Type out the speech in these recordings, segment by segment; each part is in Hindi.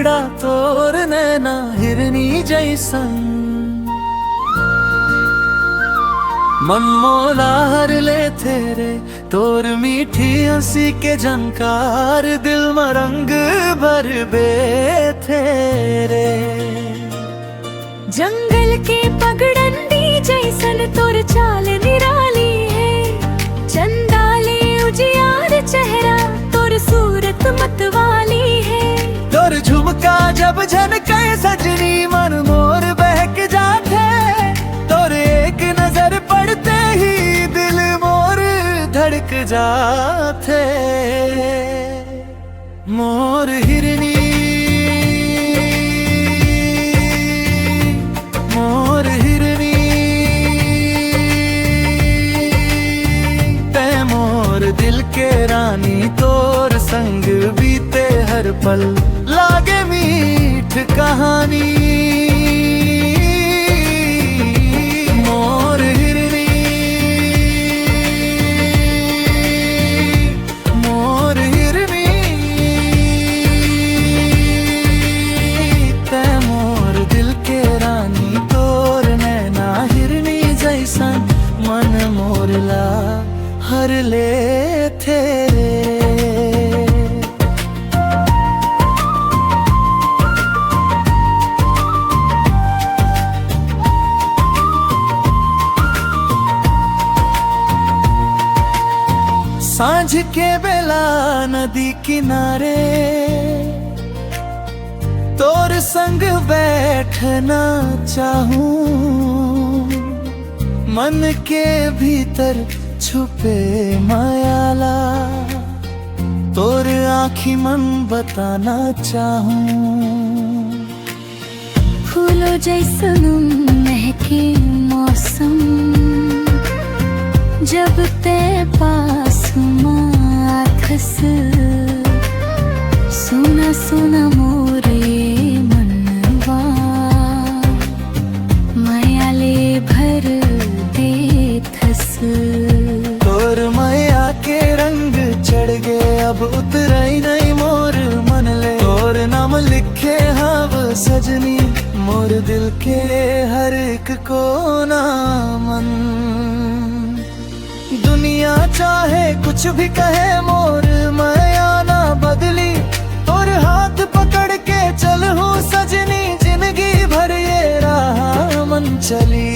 पगड़ा तोर नैना हिरनी जैसन मन मोला हर ले तेरे तोर मीठी हंसी के झनकार दिल में रंग भर बे तेरे जंगल के पगडंडी जैसन तोर चाल निराली है चंदाले उजियार चेहरा तोर सूरत मतवाली है तोर झुमका जब झनके सजनी मन मोर बहक जाते तोर एक नजर पड़ते ही दिल मोर धड़क जाते मोर हिरनी मोर हिरनी ते मोर दिल के रानी तोर संग बीते हर पल लागे मीठ कहानी मोर हिरनी मोर हिरनी ते मोर दिल के रानी तोर नैना हिरनी जैसन मन मोरला हर ले तेरे सांझ के बेला नदी किनारे तोर संग बैठना चाहूं मन के भीतर छुपे मायाला तोर आँखी मन बताना चाहूं फूलों जैसन महके मौसम जब ते पास माथस सुना सुना मोरे मनवा मायाले भर देथस तोर माया के रंग चढ़ गए अब उतरई नहीं मोर मन ले तोर नाम लिखे हव सजनी मोर दिल के हर एक कोना मन दुनिया चाहे कुछ भी कहे मोर माया ना बदली और हाथ पकड़ के चल हूँ सजनी जिंदगी भर ये राह मन चली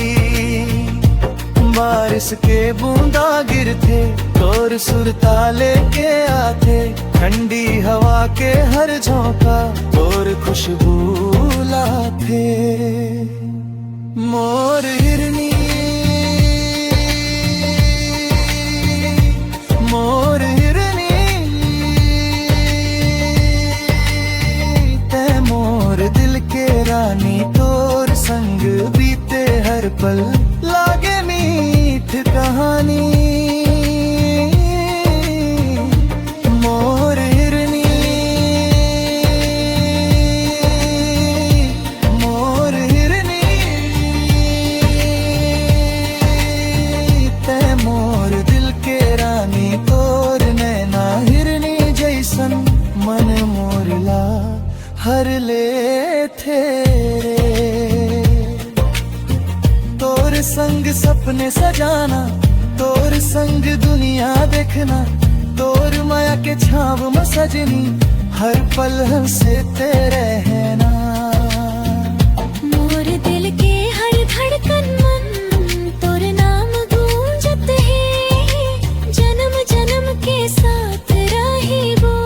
बारिश के बूंदा गिरते और सुरता लेके आते ठंडी हवा के हर झोंका और खुशबू लाते मोर हिरनी मोर हिरनी ते मोर दिल के रानी तोर संग बीते हर पल लागे मीठ कहानी मोर हिरनी मोर हिरनी ते मोर दिल के रानी तोर नैना हिरनी जैसन मन मोरला हर ले तेरे तोर संग सपने सजाना तोर संग दुनिया देखना तोर माया के छाव में सजनी हर पल से तेरे रहना मोर दिल के हर धड़कन मन तोर नाम गूंजत है जन्म जन्म के साथ रही वो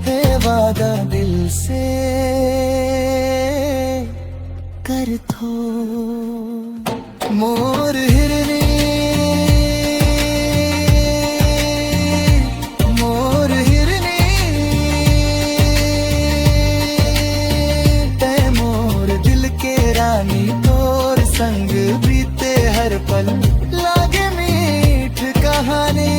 है वादा दिल से कर थो मोर हिरनी मोर हिरनी ते मोर दिल के रानी तोर संग बीते हर पल लागे मीठ कहानी।